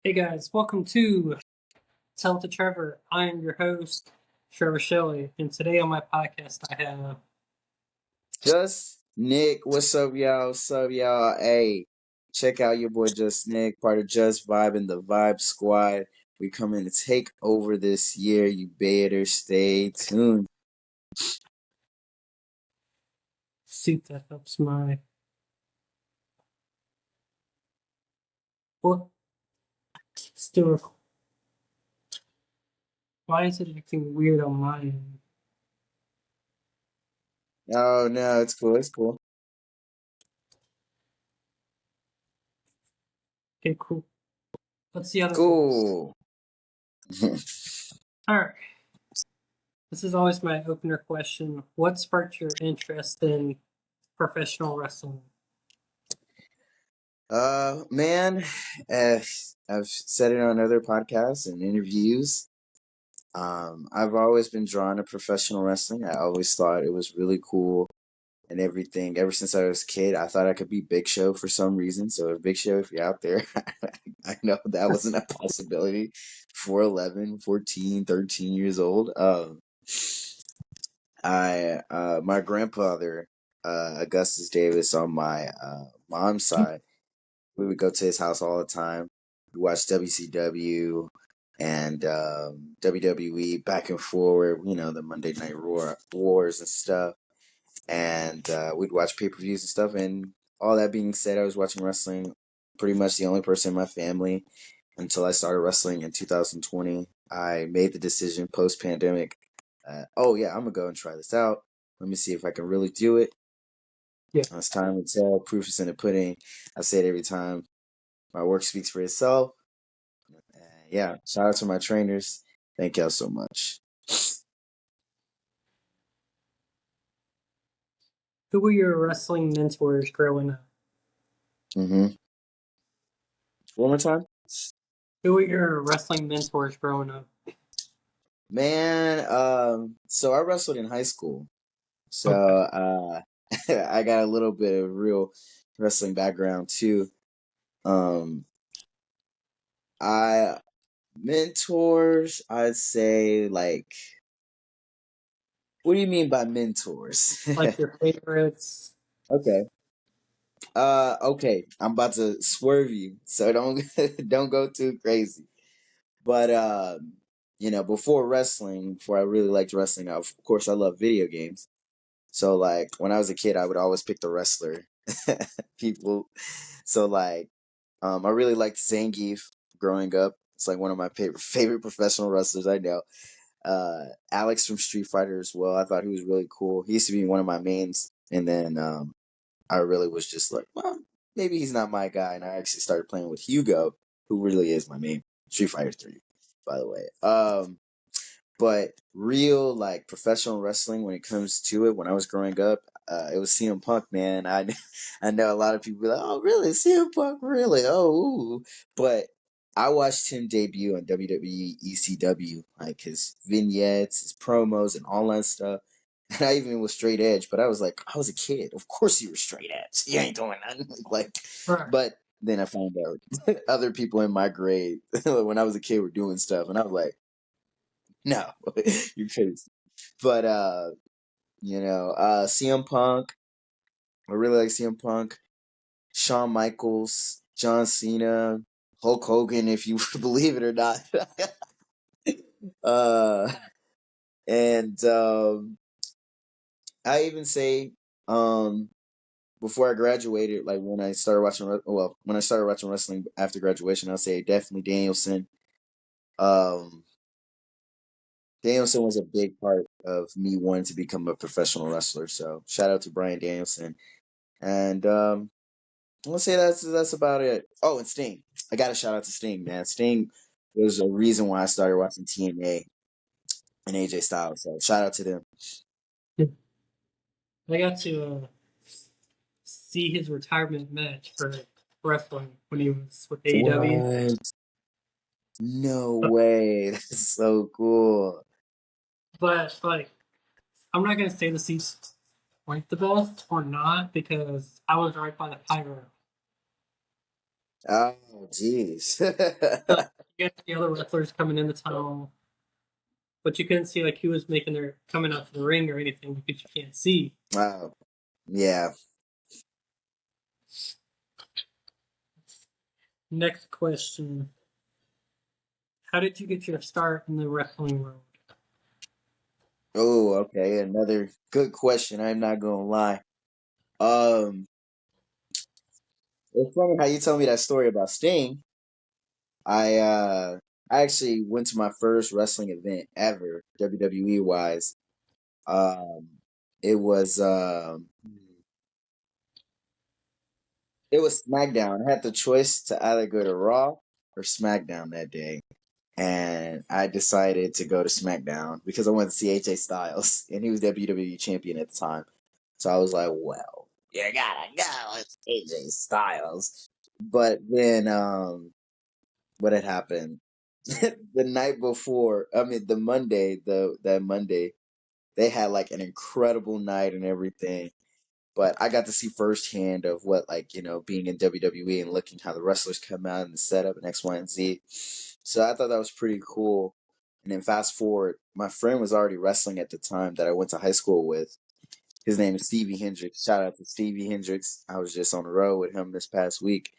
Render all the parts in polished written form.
Hey guys, welcome to Tell to Trevor. I am your host, Trevor Shelley, and today on my podcast I have Jus Nic, what's up, y'all? What's up, y'all? Hey, check out your boy Jus Nic, part of Just Vibe and the Vibe Squad. We coming to take over this year. You better stay tuned. suit that helps my what? Still, why is it acting weird on my end? Oh no, it's cool. It's cool. Okay, cool. Let's see how that goes. Cool. Alright, this is always my opener question. What sparked your interest in professional wrestling? Man, I've said it on other podcasts and interviews. I've always been drawn to professional wrestling. I always thought it was really cool and everything. Ever since I was a kid, I thought I could be Big Show for some reason. So, Big Show, if you're out there, I know that wasn't a possibility for 11, 14, 13 years old. My grandfather, Augustus Davis, on my mom's side, we would go to his house all the time. We watched WCW and WWE back and forward, the Monday Night Wars and stuff, and we'd watch pay-per-views and stuff. And all that being said, I was watching wrestling, pretty much the only person in my family until I started wrestling in 2020. I made the decision post-pandemic, oh yeah, I'm gonna go and try this out. Let me see if I can really do it. Yeah. It's time to tell. Proof is in the pudding. I say it every time. My work speaks for itself. Yeah, shout out to my trainers. Thank y'all so much. Who were your wrestling mentors growing up? One more time. Who were your wrestling mentors growing up? Man, so I wrestled in high school. So Okay. I got a little bit of real wrestling background too. Um I mentors, I'd say, like, what do you mean by mentors? Like your favorites? Okay. Okay, I'm about to swerve you, so don't don't go too crazy. But before wrestling, before I really liked wrestling, of course I love video games. So like when I was a kid, I would always pick the wrestler people. So like, I really liked Zangief growing up. It's like one of my favorite professional wrestlers I know. Alex from Street Fighter as well. I thought he was really cool. He used to be one of my mains, and then I really was just like, well, maybe he's not my guy, and I actually started playing with Hugo, who really is my main. Street Fighter 3, by the way. But real, like, professional wrestling, when it comes to it, when I was growing up, it was CM Punk, man. I know a lot of people be like, oh, really? CM Punk, really? Oh, ooh. But I watched him debut on WWE ECW, like his vignettes, his promos, and all that stuff. And I even was straight edge, but I was like, I was a kid. Of course you were straight edge. You ain't doing nothing. Like, Right. but then I found out other people in my grade when I was a kid were doing stuff, and I was like, no, you're crazy. But CM Punk, I really like CM Punk, Shawn Michaels, John Cena, Hulk Hogan, if you believe it or not. uh, and I even say, um, before I graduated, like when I started when I started watching wrestling after graduation, I'll say definitely Danielson. Um, Danielson was a big part of me wanting to become a professional wrestler. So shout out to Brian Danielson. And I'm gonna say that's about it. Oh, and Sting. I got to shout out to Sting, man. Sting was a reason why I started watching TNA and AJ Styles. So shout out to them. I got to see his retirement match for wrestling when he was with AEW. What? No But, way. That's so cool. but like, I'm not gonna say the seats weren't the best or not because I was right by the pyro. Oh, jeez. So you get the other wrestlers coming in the tunnel, but you couldn't see like who was making their coming out to the ring or anything because you can't see. Wow. Yeah. Next question: how did you get your start in the wrestling world? Oh, okay. Another good question. I'm not gonna lie. Um, it's funny how you told me that story about Sting. I uh I actually went to my first wrestling event ever, WWE wise. Um, it was it was SmackDown. I had the choice to either go to Raw or SmackDown that day. And I decided to go to SmackDown because I wanted to see AJ Styles, and he was WWE champion at the time. So I was like, well, you gotta go. It's AJ Styles. But then, what had happened the night before? I mean, the Monday, that Monday, they had like an incredible night and everything. But I got to see firsthand of what, like, being in WWE and looking how the wrestlers come out and the setup and X, Y, and Z. So I thought that was pretty cool. And then fast forward, my friend was already wrestling at the time that I went to high school with. His name is Stevie Hendricks. Shout out to Stevie Hendricks. I was just on the road with him this past week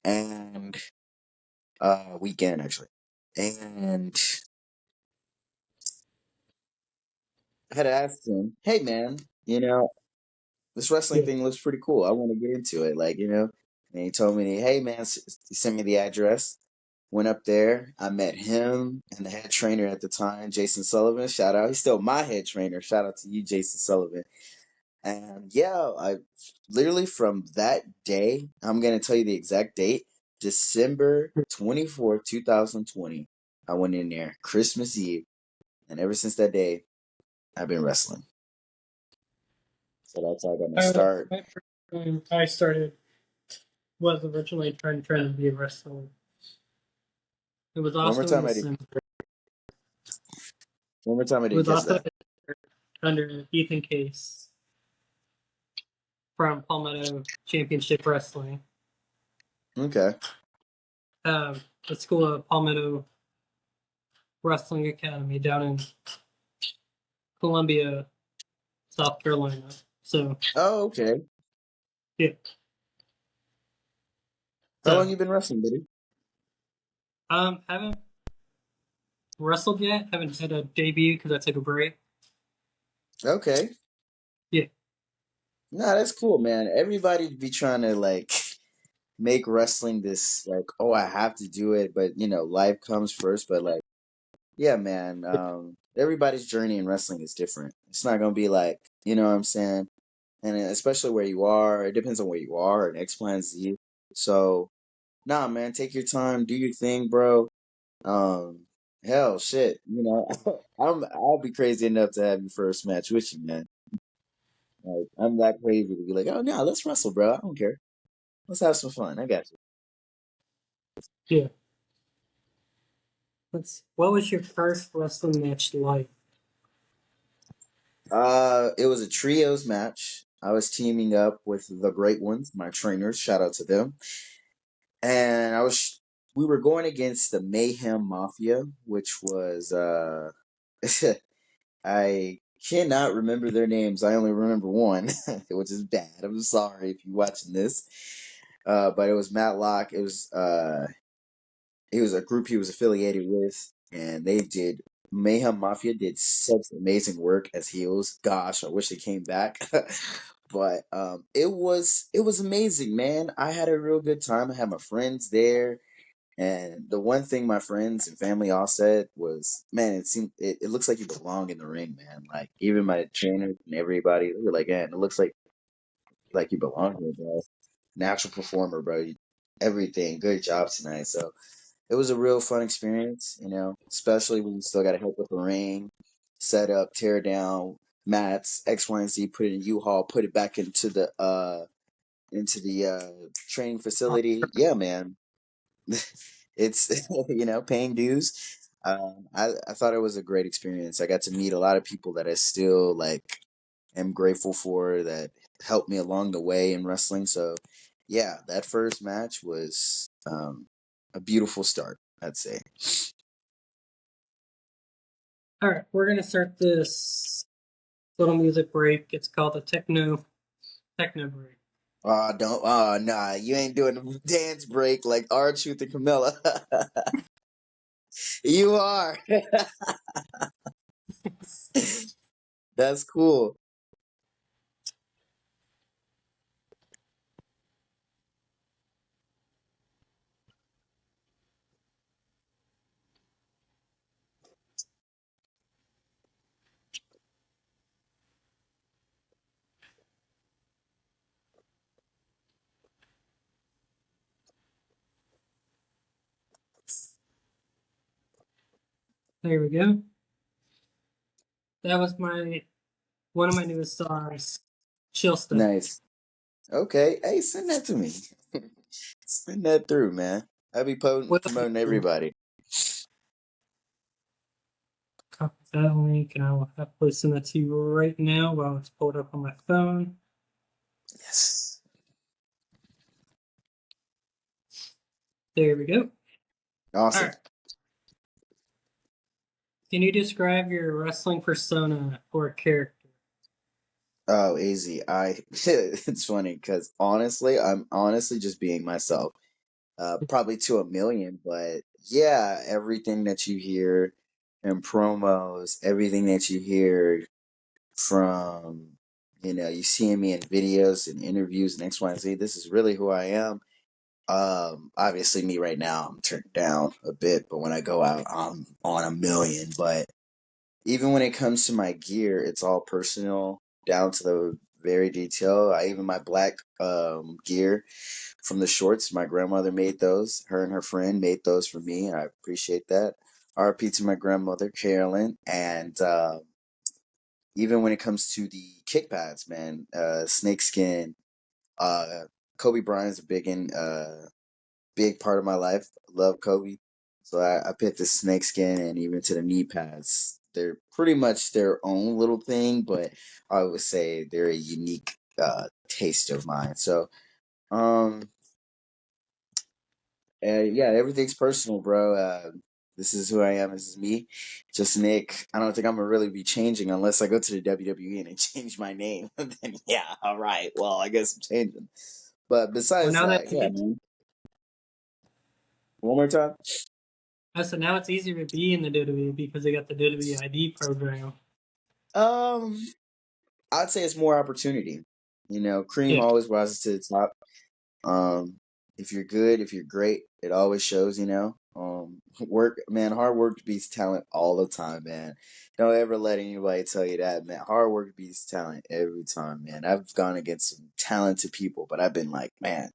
and weekend actually. And I had asked him, "Hey man, you know, this wrestling Yeah. thing looks pretty cool. I want to get into it." And he told me, "Hey man," he sent me the address. Went up there. I met him and the head trainer at the time, Jason Sullivan. Shout out. He's still my head trainer. Shout out to you, Jason Sullivan. And yeah, I literally from that day, I'm gonna tell you the exact date, December 24th, 2020. I went in there, Christmas Eve, and ever since that day, I've been wrestling. So that's how I got my start. My first time I started was originally trying to be a wrestler. It was One more also in time, the I did. sim. One more time, I It didn't was catch also that. under Ethan Case from Palmetto Championship Wrestling. Okay. The school of Palmetto Wrestling Academy down in Columbia, South Carolina. So Oh, okay. yeah. How long So you been wrestling, buddy? haven't wrestled yet. Haven't had a debut because I took a break. Okay. Yeah. Nah, that's cool, man. Everybody be trying to like make wrestling this like, oh, I have to do it, but life comes first. But like, yeah, man. Everybody's journey in wrestling is different. It's not gonna be like, you know what I'm saying? And especially where you are, it depends on where you are and X, Y, and Z. So, nah, man, take your time, do your thing, bro. Um, hell, shit, I'll be crazy enough to have your first match with you, man. Like, I'm that crazy to be like, oh no, let's wrestle, bro. I don't care. Let's have some fun. I got you. Yeah. What was your first wrestling match like? It was a trios match. I was teaming up with the Great Ones, my trainers. Shout out to them. And we were going against the Mayhem Mafia, which was I cannot remember their names. I only remember one, which is bad. I'm sorry if you're watching this. But it was Matlock. It was a group he was affiliated with, and they did Mayhem Mafia did such amazing work as heels. Gosh, I wish they came back. But it was amazing, man. I had a real good time. I had my friends there, and the one thing my friends and family all said was, "Man, it looks like you belong in the ring, man." Like even my trainers and everybody, they were like, "Man, it looks like you belong here, bro. Natural performer, bro. Everything. Good job tonight." So it was a real fun experience, especially when you still got to help with the ring, set up, tear down mats, X, Y, and Z, put it in U-Haul, put it back into the training facility. Yeah, man, it's paying dues. I thought it was a great experience. I got to meet a lot of people that I still like am grateful for that helped me along the way in wrestling. So yeah, that first match was a beautiful start, I'd say. All right, we're gonna start this little music break. It's called a techno break. Don't, nah, you ain't doing the dance break like R-Truth and Camilla. You are. That's cool. There we go. That was one of my newest songs, Chill Step. Nice. Okay. Hey, send that to me. Send that through, man. I'll be Will promoting do. everybody. Copy that link, and I will happily send that to you right now while it's pulled up on my phone. Yes. There we go. All Awesome. right. Can you describe your wrestling persona or character? Oh, easy. It's funny because honestly, I'm honestly just being myself. Probably to a million, but yeah, everything that you hear in promos, everything that you hear from, you seeing me in videos and interviews and X, Y, and Z, this is really who I am. Obviously me right now, I'm turned down a bit, but when I go out, I'm on a million. But even when it comes to my gear, it's all personal down to the very detail. I even my black gear from the shorts, my grandmother made those. Her and her friend made those for me. I appreciate that. RP to my grandmother, Carolyn. And even when it comes to the kick pads, man, snakeskin, uh, Kobe Bryant's big part of my life. Love Kobe. So I picked the snakeskin and even to the knee pads. They're pretty much their own little thing, but I would say they're a unique taste of mine. So, um, yeah, everything's personal, bro. This is who I am. This is me, just Nick. I don't think I'm gonna really be changing unless I go to the WWE and they change my name. Then yeah, all right. Well, I guess I'm changing. But Well, besides now that, that's yeah, man. One more time. so now it's easier to be in the WWE because they got the WWE ID program. Um, I'd say it's more opportunity. Cream Yeah. always rises to the top. Um, if you're good, if you're great, it always shows, work, man, hard work beats talent all the time, man. Don't ever let anybody tell you that, man. Hard work beats talent every time, man. I've gone against some talented people, but I've been like, man,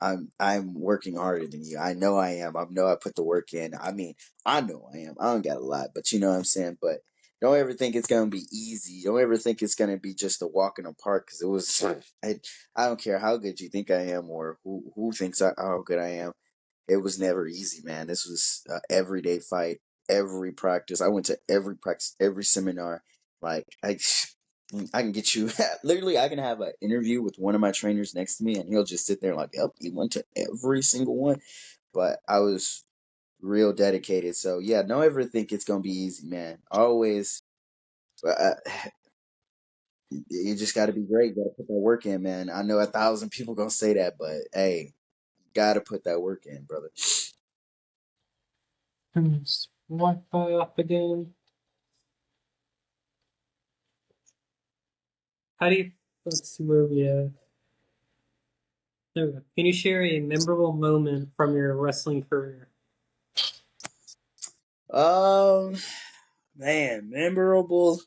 I'm working harder than you. I know I am. I know I put the work in. I mean, I know I am. I don't got a lot, but you know what I'm saying. But don't ever think it's gonna be easy. Don't ever think it's gonna be just a walk in the park. Because it was. I don't care how good you think I am or who thinks how good I am. It was never easy, man. This was a everyday fight, every practice. I went to every practice, every seminar. Like I can get you literally. I can have an interview with one of my trainers next to me, and he'll just sit there like, "Yep, he went to every single one." But I was real dedicated. So yeah, don't ever think it's gonna be easy, man. Always, uh, you just got to be great. You got to put that work in, man. I know 1,000 people gonna say that, but hey, got to put that work in, brother. Turn Wi-Fi off again. How do you? Let's see where we are. There we go. Can you share a memorable moment from your wrestling career? Um, man, memorable.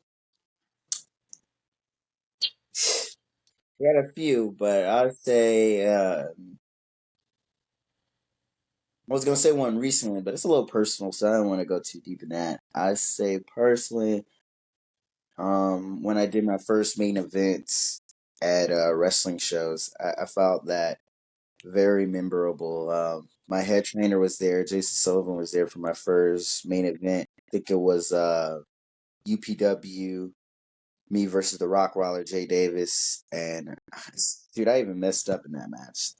Got a few, but I'd say I was gonna say one recently, but it's a little personal, so I don't want to go too deep in that. I say personally, when I did my first main events at wrestling shows, I felt that very memorable. My head trainer was there. Jason Sullivan was there for my first main event. I think it was UPW, me versus the Rockwaller, Jay Davis, and dude, I even messed up in that match.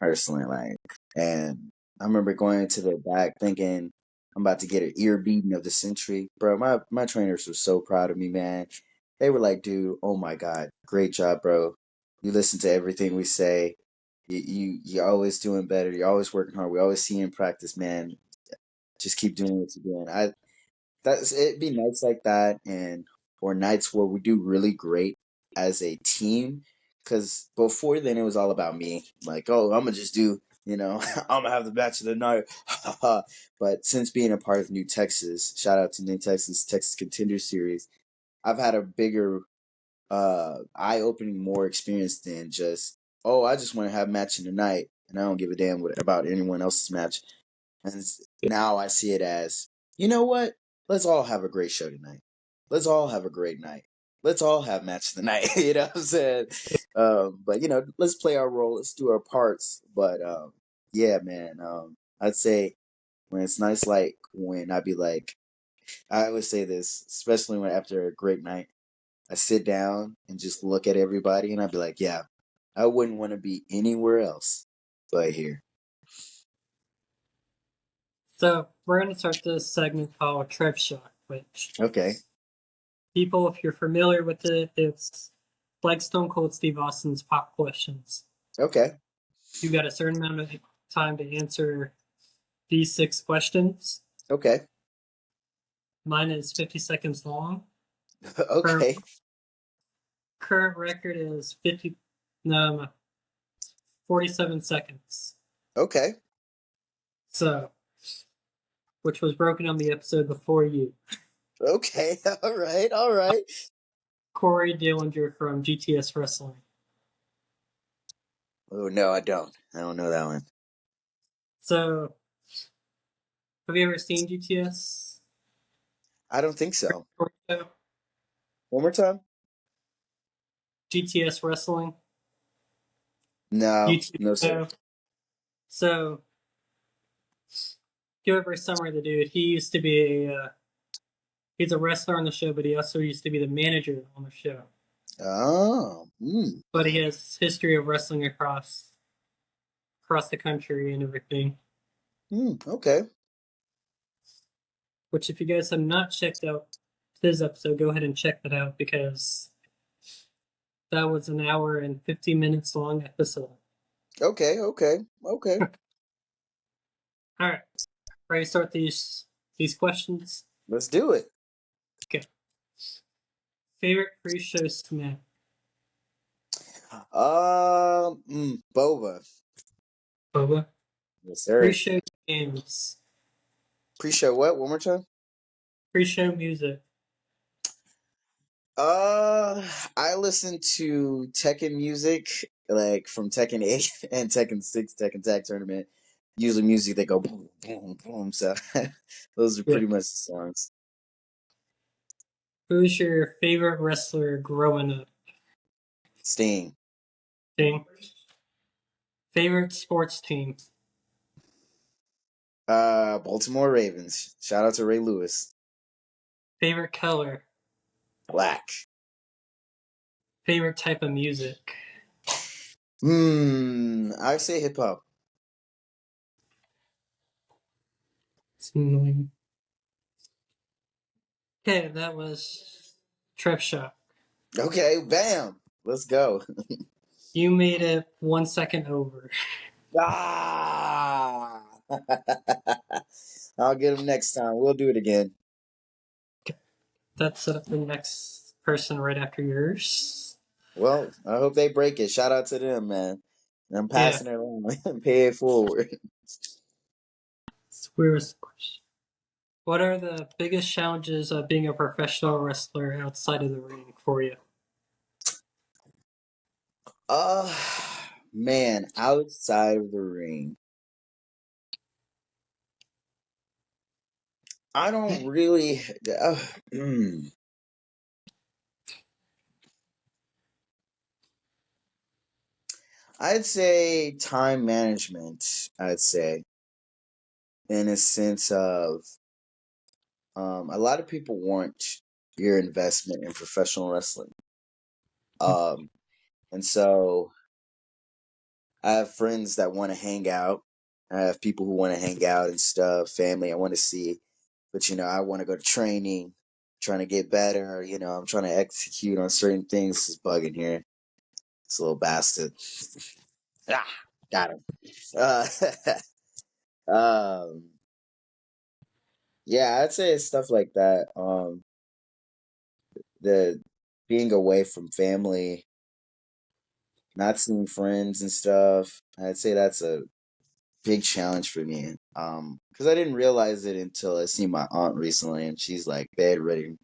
personally. Like, and I remember going to the back thinking I'm about to get an ear beating of the century, bro. My trainers were so proud of me, man. They were like, dude, oh my god, great job, bro. You listen to everything we say. You're always doing better. You're always working hard. We always see you in practice, man. Just keep doing what you're doing. That's it'd be nights like that, and or nights where we do really great as a team. Because before then, it was all about me. Like, oh, I'm gonna just do, I'm gonna have the match of the night. But since being a part of New Texas, shout out to New Texas, Texas Contender Series, I've had a bigger, eye-opening, more experience than just, oh, I just want to have a match in the night, and I don't give a damn about anyone else's match. And now I see it as, you know what? Let's all have a great show tonight. Let's all have a great night. Let's all have match of the night. You know what I'm saying? But let's play our role. Let's do our parts. But yeah, man. I'd say when it's nice, like when I'd be like, I always say this, especially when after a great night, I sit down and just look at everybody, and I'd be like, yeah, I wouldn't want to be anywhere else but here. So we're going to start this segment called Trev Shock, which Okay. people, if you're familiar with it, it's like Stone Cold Steve Austin's pop questions. Okay. You got a certain amount of time to answer these 6 questions. Okay. Mine is 50 seconds long. Current, Okay. current record is 47 seconds. Okay. So, which was broken on the episode before you. Okay. All right. All right. Corey Dillinger from GTS Wrestling. Oh no, I don't. I don't know that one. So, have you ever seen GTS? I don't think so. One more time. GTS Wrestling. No. YouTube No, sir. show. So, give a brief summary of the dude. He used to be he's a wrestler on the show, but he also used to be the manager on the show. Oh. But he has history of wrestling across the country and everything. Okay. Which, if you guys have not checked out his episode, go ahead and check that out because that was an hour and 50 minutes long episode. Okay. Okay. Okay. All right, ready to start these questions? Let's do it. Okay. Favorite pre-show snack? Boba. Boba. Yes, sir. Pre-show games. Pre-show what? One more time. Pre-show music. I listen to Tekken music, like from Tekken 8 and Tekken 6, Tekken Tag Tournament. Usually music that go boom, boom, boom. So those are Yeah. pretty much the songs. Who's your favorite wrestler growing up? Sting. Thing. Favorite sports team? Baltimore Ravens. Shout out to Ray Lewis. Favorite color? Black. Favorite type of music? I say hip hop. It's annoying. Okay, that was Trev Shop. Okay, bam. Let's go. You made it 1 second over. Ah! I'll get him next time. We'll do it again. That's set up the next person right after yours. Well, I hope they break it. Shout out to them, man. I'm Yeah. passing it on. Pay it forward. Weirdest question. What are the biggest challenges of being a professional wrestler outside of the ring for you? Uh, man, outside of the ring, I don't really. Hmm. I'd say time management. I'd say, in a sense of, a lot of people want your investment in professional wrestling. Um, and so I have friends that want to hang out. I have people who want to hang out and stuff, family I want to see. But I want to go to training, trying to get better. I'm trying to execute on certain things. This is bugging here. This little bastard. Ah, got him. Uh, um, yeah, I'd say it's stuff like that. The being away from family, not seeing friends and stuff. I'd say that's a big challenge for me. Because I didn't realize it until I seen my aunt recently, and she's like bedridden.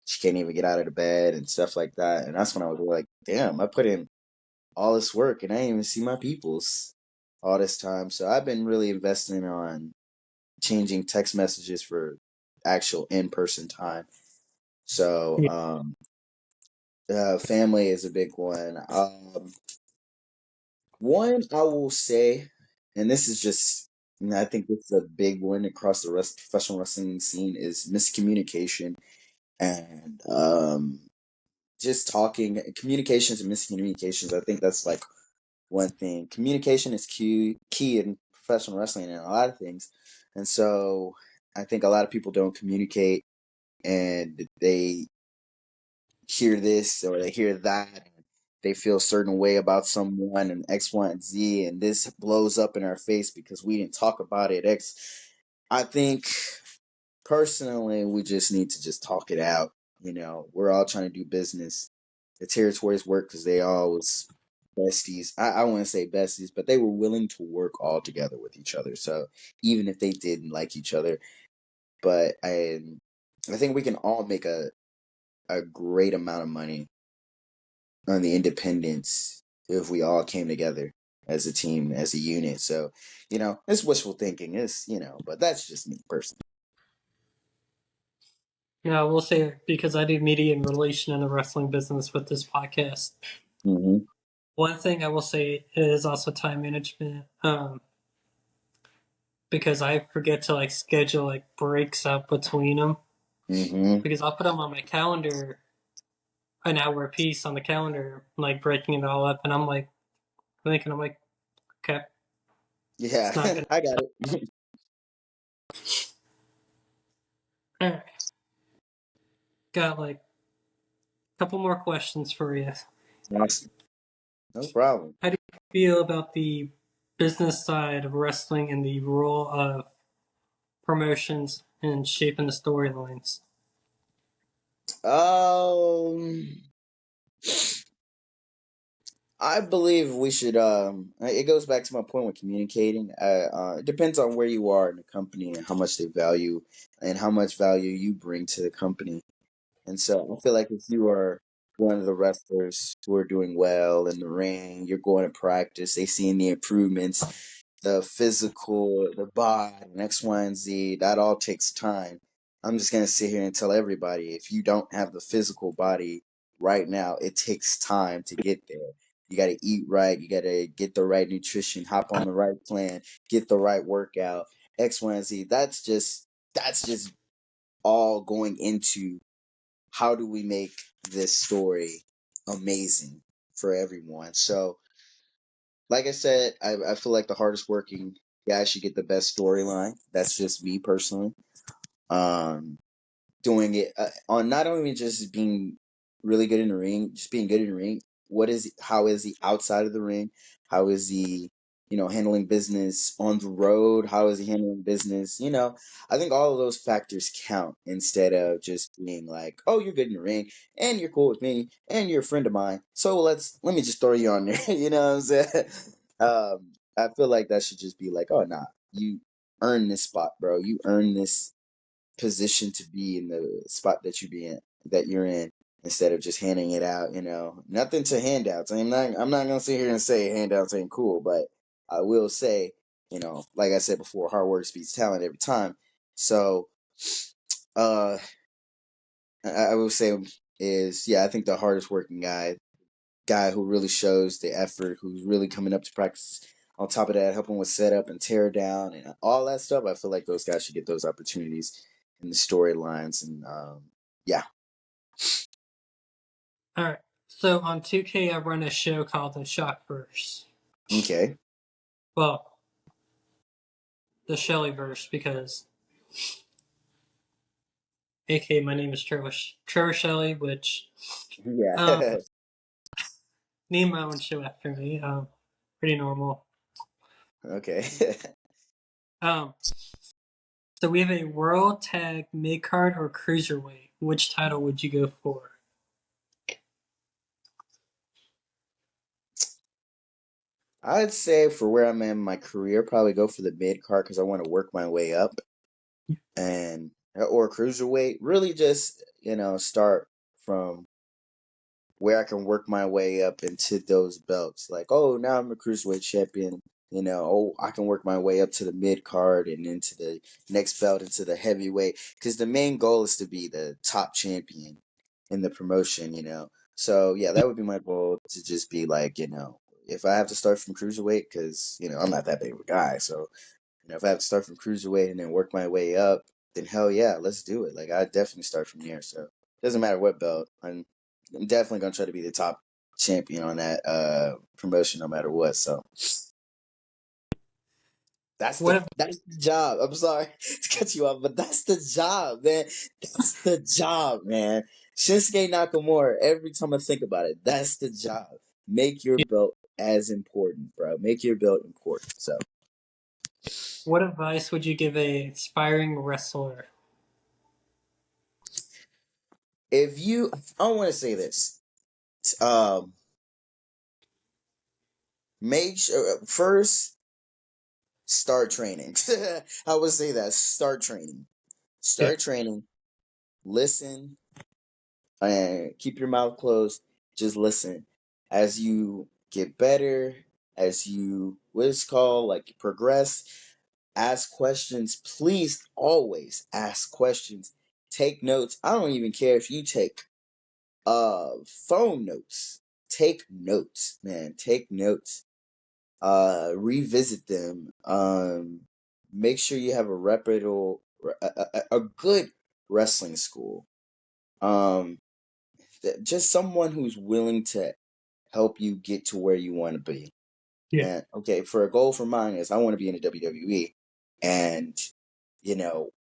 She can't even get out of the bed and stuff like that. And that's when I was like, damn, I put in all this work and I didn't even see my peoples all this time. So I've been really investing on changing text messages for actual in person time. So Yeah. family is a big one. One I will say, and this is just, I think this is a big one across the rest professional wrestling scene is miscommunication and just talking communications and miscommunications. I think that's like one thing. Communication is key in professional wrestling and a lot of things. And so I think a lot of people don't communicate and they hear this or they hear that and they feel a certain way about someone and X, Y, and Z and this blows up in our face because we didn't talk about it. I think personally we just need to just talk it out. We're all trying to do business. The territories work because they always besties. I wouldn't say besties, but they were willing to work all together with each other. So even if they didn't like each other, but I think we can all make a great amount of money on the independents if we all came together as a team, as a unit. So, it's wishful thinking. But that's just me personally. Yeah, I will say because I do media and relation in the wrestling business with this podcast. Hmm. One thing I will say is also time management. Because I forget to like schedule like breaks up between them. Hmm. Because I'll put them on my calendar, an hour piece on the calendar, like breaking it all up, and I'm like thinking, I'm like, okay, Yeah, it's not gonna. I got it. All right, got like a couple more questions for you. Awesome. No problem. How do you feel about the business side of wrestling and the role of promotions and shaping the storylines? Um, I believe we should. It goes back to my point with communicating. It depends on where you are in the company and how much they value, and how much value you bring to the company. And so I feel like if you are one of the wrestlers who are doing well in the ring, you're going to practice, they seeing the improvements, the physical, the body, and X, Y, and Z, that all takes time. I'm just gonna sit here and tell everybody if you don't have the physical body right now, it takes time to get there. You gotta eat right, you gotta get the right nutrition, hop on the right plan, get the right workout, X, Y, and Z. That's just all going into how do we make this story amazing for everyone. So like I said, I feel like the hardest working guy should get the best storyline. That's just me personally. Um, Doing it on not only just being really good in the ring, just being good in the ring. How is he outside of the ring? How is he, handling business on the road? How is he handling business? I think all of those factors count instead of just being like, oh, you're good in the ring and you're cool with me and you're a friend of mine. So let me just throw you on there. You know what I'm saying? I feel like that should just be like, oh, nah, you earn this spot, bro. You earn this position to be in the spot that you're in instead of just handing it out. Nothing to handouts. I'm not gonna sit here and say handouts ain't cool, but I will say, like I said before, hard work beats talent every time. So uh I will say is, yeah, I think the hardest working guy who really shows the effort, who's really coming up to practice. On top of that, helping with setup and tear down and all that stuff. I feel like those guys should get those opportunities in the storylines. And yeah, All right. So on 2K, I run a show called the Shockverse. okay. Well, the Shelley verse because, aka, my name is Trevor Shelley, which um, Yeah. name my own show after me. Pretty normal. Okay. Um, so we have a World Tag Mid Card or Cruiserweight. Which title would you go for? I'd say for where I'm in my career, probably go for the mid card because I want to work my way up, and or cruiserweight. Really, just start from where I can work my way up into those belts. Like, oh, now I'm a cruiserweight champion. Oh, I can work my way up to the mid card and into the next belt into the heavyweight. Because the main goal is to be the top champion in the promotion. So yeah, that would be my goal to just be like, if I have to start from cruiserweight, because I'm not that big of a guy, so if I have to start from cruiserweight and then work my way up, then hell yeah, let's do it. Like I definitely start from there. So it doesn't matter what belt. I'm definitely gonna try to be the top champion on that promotion no matter what. So that's What the if that's the job. I'm sorry to cut you off, but that's the job, man. That's the job, man. Shinsuke Nakamura, every time I think about it, that's the job. Make your belt as important, bro. Make your belt important. So what advice would you give a aspiring wrestler? if you I want to say this. Um Make sure first start training. I would say that start training. Yeah. Start training. Listen and keep your mouth closed. Just listen as you get better. As you what is called like progress. Ask questions. Please always ask questions. Take notes. I don't even care if you take phone notes. Take notes, man. Take notes, revisit them. Make sure you have a reputable, a good wrestling school. Um, just someone who's willing to help you get to where you want to be. Yeah. And okay, for a goal for mine is I want to be in the WWE, and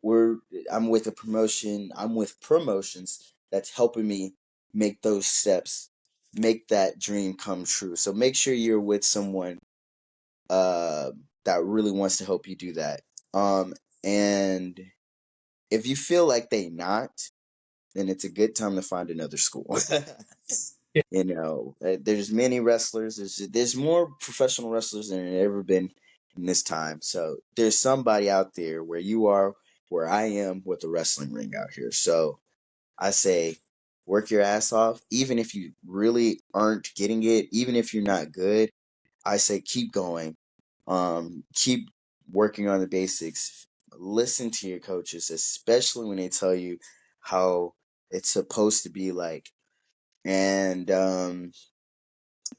we're I'm with a promotion. I'm with promotions that's helping me make those steps, make that dream come true. So make sure you're with someone uh, that really wants to help you do that. And if you feel like they not, then it's a good time to find another school. Yeah. There's many wrestlers. There's more professional wrestlers than there ever been in this time. So there's somebody out there where you are, where I am with the wrestling ring out here. So I say, work your ass off, even if you really aren't getting it, even if you're not good. I say keep going. Keep working on the basics. Listen to your coaches, especially when they tell you how it's supposed to be like. And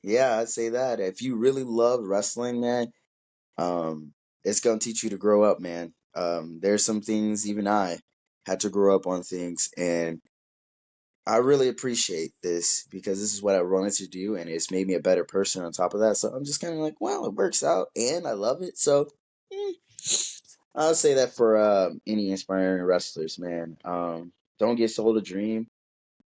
yeah, I'd say that if you really love wrestling, man, it's gonna teach you to grow up, man. There's some things even I had to grow up on things, and I really appreciate this because this is what I wanted to do, and it's made me a better person on top of that. So I'm just kind of like, well, it works out, and I love it. So eh, I'll say that for any inspiring wrestlers, man. Don't get sold a dream.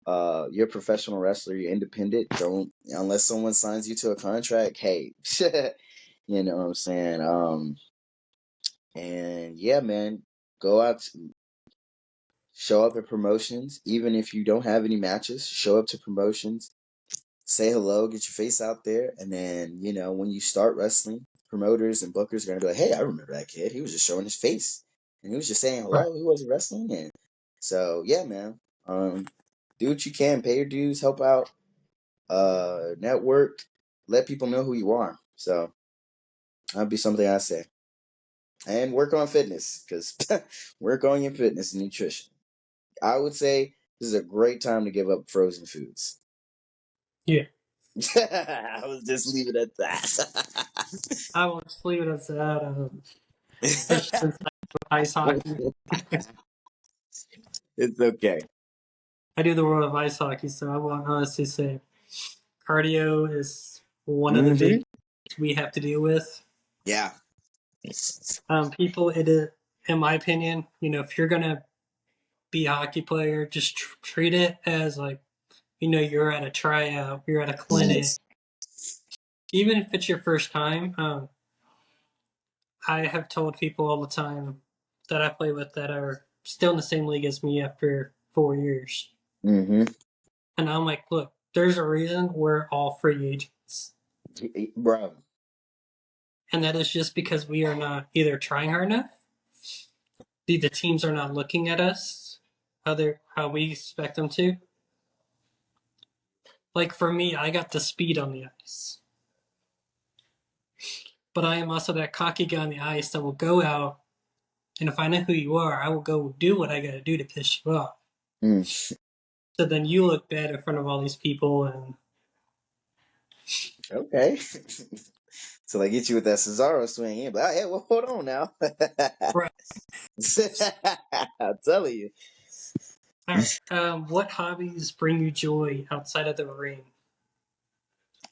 You're a professional wrestler. You're independent. Don't unless someone signs you to a contract. Hey, you know what I'm saying. And yeah, man, go out, show up at promotions, even if you don't have any matches. Show up to promotions, say hello, get your face out there, and then when you start wrestling, promoters and bookers are gonna be like, "Hey, I remember that kid. He was just showing his face, and he was just saying Right. hello. He wasn't wrestling." And so, yeah, man, do what you can, pay your dues, help out, network, let people know who you are. So that'd be something I say, and work on fitness because work on your fitness and nutrition. I would say this is a great time to give up frozen foods. Yeah. I was just leave it at that. I will just leave it as that. Especially since I do ice hockey. It's okay. I do the world of ice hockey, so I will honestly say cardio is one of the big Hmm. things we have to deal with. Yeah. People, it is, in my opinion, if you're gonna be a hockey player, just treat it as like, you're at a tryout, you're at a clinic, Nice. even if it's your first time. I have told people all the time that I play with that are still in the same league as me after 4 years. Mm-hmm. And I'm like, look, there's a reason we're all free agents. Bro. And that is just because we are not either trying hard enough, the teams are not looking at us how we expect them to. Like for me, I got the speed on the ice. But I am also that cocky guy on the ice that will go out, and if I know who you are, I will go do what I gotta do to piss you off. Mm. So then you look bad in front of all these people, and Okay. So they get you with that Cesaro swing in, but hey, well, hold on now. right. I'm telling you. All right. What hobbies bring you joy outside of the ring?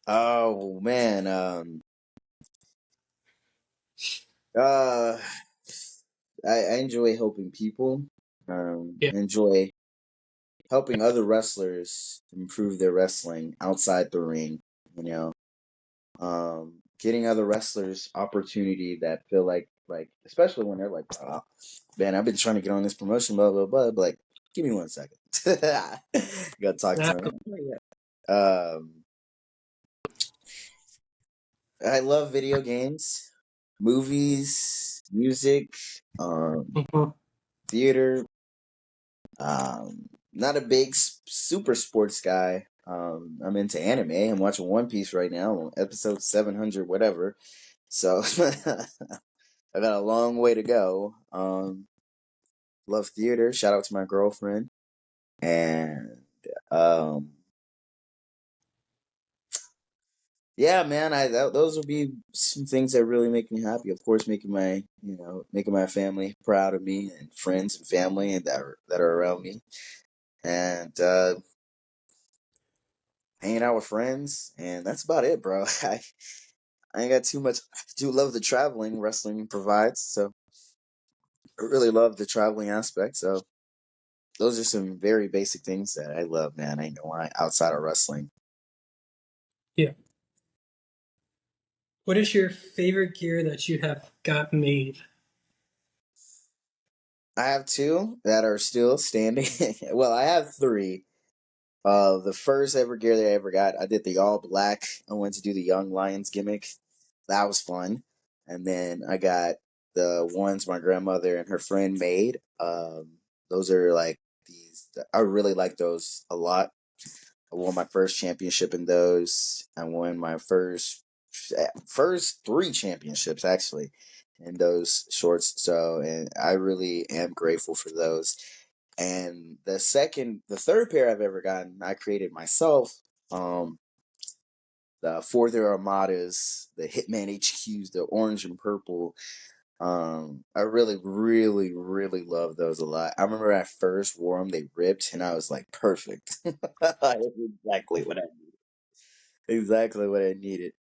Oh man. Uh I enjoy helping people. Yeah. I enjoy helping other wrestlers improve their wrestling outside the ring, you know. Getting other wrestlers opportunity that feel like especially when they're like, oh, man, I've been trying to get on this promotion, blah blah blah. But like, give me 1 second. Gotta talk to Exactly. him. Oh, yeah. I love video games, movies, music, Mhm. theater. Not a big super sports guy. I'm into anime. I'm watching One Piece right now, on episode 700, whatever. So I got a long way to go. Love theater. Shout out to my girlfriend. And um, yeah, man, those would be some things that really make me happy. Of course, making my family proud of me, and friends and family, and that are around me, and hanging out with friends, and that's about it, bro. I ain't got too much. I do love the traveling wrestling provides, so I really love the traveling aspect. So those are some very basic things that I love, man. I ain't gonna lie, outside of wrestling. Yeah. What is your favorite gear that you have got made? I have two that are still standing. Well, I have three. The first ever gear that I ever got, I did the all black. I went to do the Young Lions gimmick. That was fun. And then I got the ones my grandmother and her friend made. Those are like these. I really like those a lot. I won my first championship in those. I won my first three championships actually in those shorts. So, and I really am grateful for those. And the third pair I've ever gotten, I created myself. Um, the Fourth Armadas, the Hitman HQs, the orange and purple. I really, really, really love those a lot. I remember I first wore them; they ripped, and I was like, perfect. Exactly what I needed. Exactly what I needed.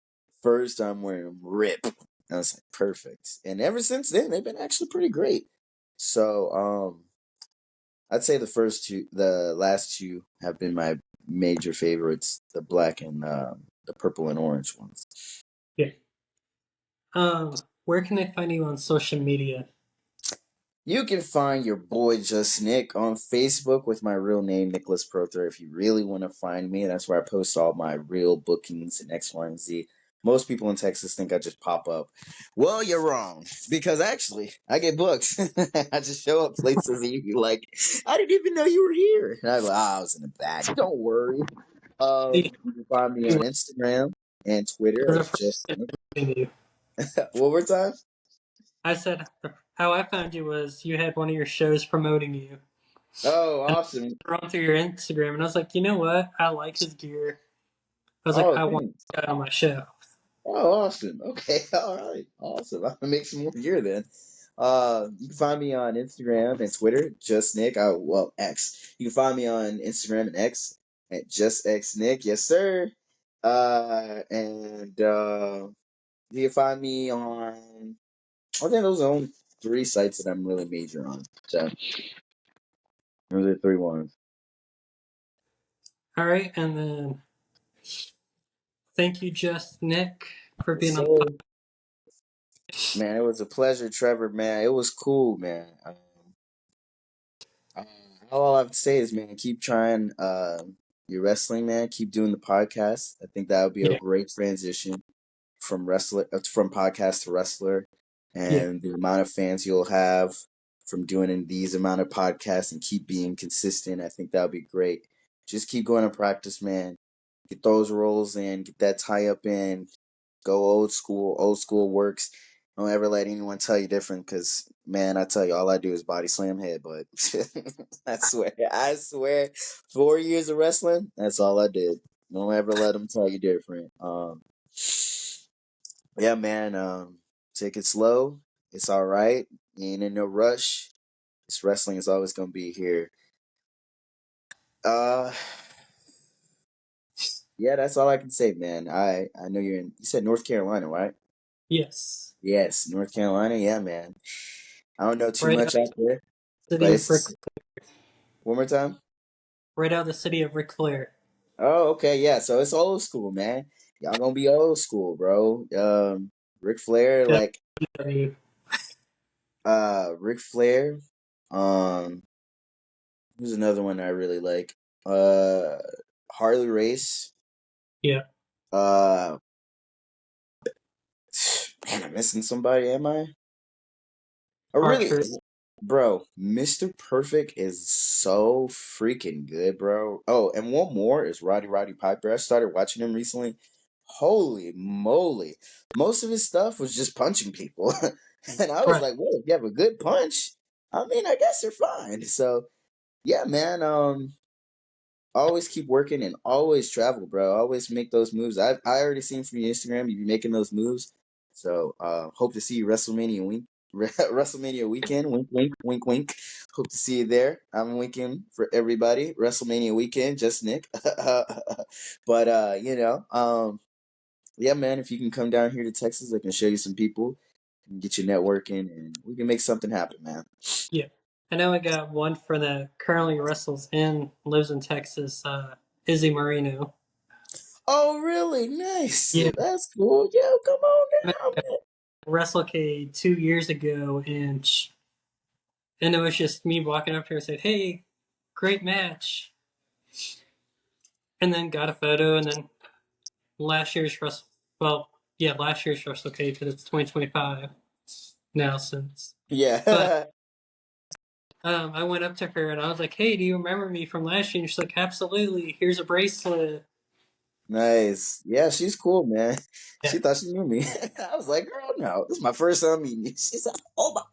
First time wearing them, rip. I was like, perfect. And ever since then, they've been actually pretty great. So, I'd say the last two have been my major favorites: the black and the purple and orange ones. Yeah. Where can I find you on social media? You can find your boy Just Nick on Facebook with my real name, Nicholas Prother. If you really want to find me, that's where I post all my real bookings and X, Y, and Z. Most people in Texas think I just pop up. Well, you're wrong. Because actually, I get booked. I just show up places and you be like, I didn't even know you were here. And I'm like, I was in the back. Don't worry. See, You can find me on Instagram and Twitter there's a as Just person Nick. finding you. One more time. I said how I found you was you had one of your shows promoting you, Oh, and awesome. I scrolled through your Instagram, and I was like, you know what? I like his gear. I was like, Oh, I want thanks. this guy on my show. Oh, awesome. Okay, all right, awesome. I'm gonna make some more gear then. You can find me on Instagram and Twitter, just Nick. Well, X. You can find me on Instagram and X at Just X Nick. Yes, sir. And You can find me on. I think those are the only three sites that I'm really major on. So those are the three ones. All right, and then thank you, Jus Nic, for being on the So man, it was a pleasure, Trevor. Man, it was cool, man. Uh, all I have to say is, man, keep trying your wrestling, man. Keep doing the podcast. I think that would be a Yeah, great transition from wrestler from podcast to wrestler, yeah, and the amount of fans you'll have from doing these amount of podcasts and keep being consistent. I think that would be great. Just keep going to practice, man. Get those rolls in, get that tie up in, go old school. Old school works. Don't ever let anyone tell you different, because man, I tell you, all I do is body slam head. But I swear, 4 years of wrestling, that's all I did. Don't ever let them tell you different. Yeah, man. Take it slow. It's all right. You ain't in no rush. This wrestling is always gonna be here. Uh, yeah, that's all I can say, man. I know you're in. You said North Carolina, right? yes. Yes, North Carolina. Yeah, man. I don't know too Right out much out there, the but city of Ric, it's one more time. right out of the city of Ric Flair. Oh, okay, yeah. So it's old school, man. Y'all gonna be old school, bro. Ric Flair, like WWE. Ric Flair. Um, who's another one I really like? Uh, Harley Race. Yeah, Uh, man, I'm missing somebody. Am I? I really, Archer. bro. Mr. Perfect is so freaking good, bro. Oh, and one more is Roddy Piper. I started watching him recently. Holy moly! Most of his stuff was just punching people, and I was Right. like, "Well, if you have a good punch, I mean, I guess you're fine." So, yeah, man. Always keep working and always travel, bro. Always make those moves. I already seen from your Instagram you be making those moves. So hope to see you WrestleMania week, WrestleMania weekend. Wink, wink, wink, wink. Hope to see you there. I'm winking for everybody. WrestleMania weekend, just Nick. But yeah, man. If you can come down here to Texas, I can show you some people and get you networking, and we can make something happen, man. Yeah. I know I got one for that currently wrestles in, lives in Texas, Izzy Marino. Oh, really? Nice. Yeah. That's cool. Yo, come on I met down, her at WrestleCade 2 years ago, and it was just me walking up to her and said, "Hey, great match," and then got a photo, and then last year's Wrestle, well, yeah, last year's WrestleCade because it's 2025 now since. But Yeah. I went up to her and I was like, "Hey, do you remember me from last year?" And she's like, "Absolutely. Here's a bracelet." Nice. Yeah, she's cool, man. Yeah, She thought she knew me. I was like, girl, no. This is my first time meeting you. She's like, oh my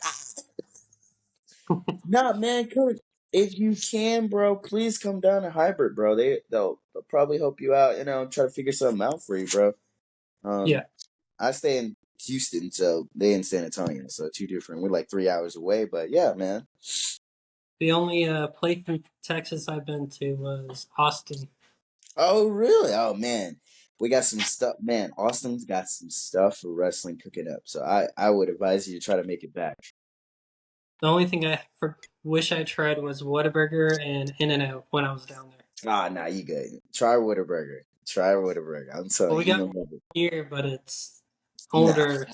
God. Nah, man, come. If you can, bro, please come down to Hybrid, bro. They'll probably help you out, try to figure something out for you, bro. yeah. Um, I stay in Houston, so they in San Antonio, so two different. We're like 3 hours away, but yeah, man. The only place in Texas I've been to was Austin. Oh, really? Oh, man. We got some stuff, man. Austin's got some stuff for wrestling cooking up, so I would advise you to try to make it back. The only thing wish I tried was Whataburger and In and Out when I was down there. Ah, nah, you good. Try Whataburger. Try Whataburger. I'm Well, telling we you, got you're one gonna love it. here, but it's Nah. older.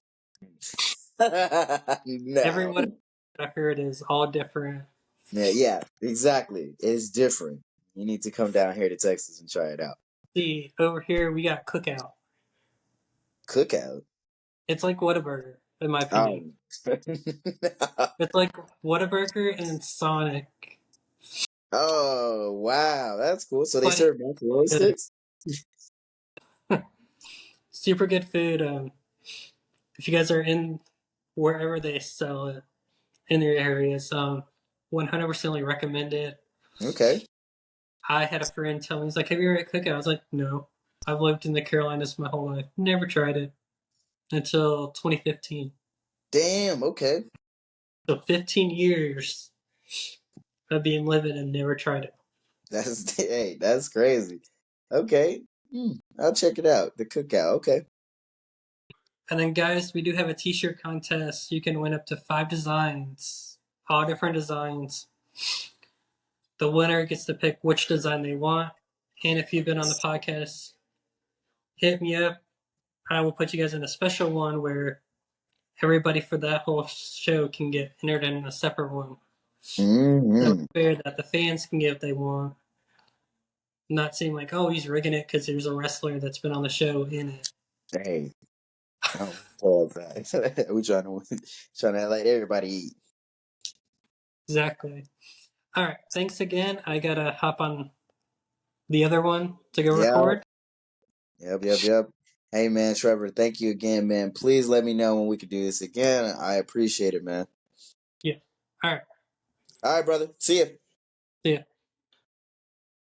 Every No. Whataburger I heard is all different. Yeah, yeah, exactly. It's different. You need to come down here to Texas and try it out. See, over here we got Cookout. Cookout. It's like Whataburger, in my opinion. Um. It's like Whataburger and Sonic, Oh, wow. That's cool. So they but it's serve mozzarella good. sticks? Super good food. If you guys are in wherever they sell it in your areas, 100% recommend it. Okay. I had a friend tell me, he's like, "Have you ever had Cookout?" I was like, "No. I've lived in the Carolinas my whole life. Never tried it until 2015. Damn, okay. So 15 years of being living and never tried it." That's hey, that's crazy. Okay. I'll check it out. The cookout. Okay. And then, guys, we do have a t-shirt contest. You can win up to 5 designs, all different designs. The winner gets to pick which design they want. And if you've been on the podcast, hit me up. I will put you guys in a special one where everybody for that whole show can get entered in a separate one. So it's Mm-hmm. fair that the fans can get what they want. Not seem like, oh, he's rigging it because there's a wrestler that's been on the show in it. Hey, oh, pause that. We trying to let everybody eat. Exactly. All right. Thanks again. I gotta hop on the other one to go Yeah. record. Yep. Hey, man, Trevor, thank you again, man. Please let me know when we can do this again. I appreciate it, man. Yeah. All right. All right, brother. See ya. See ya.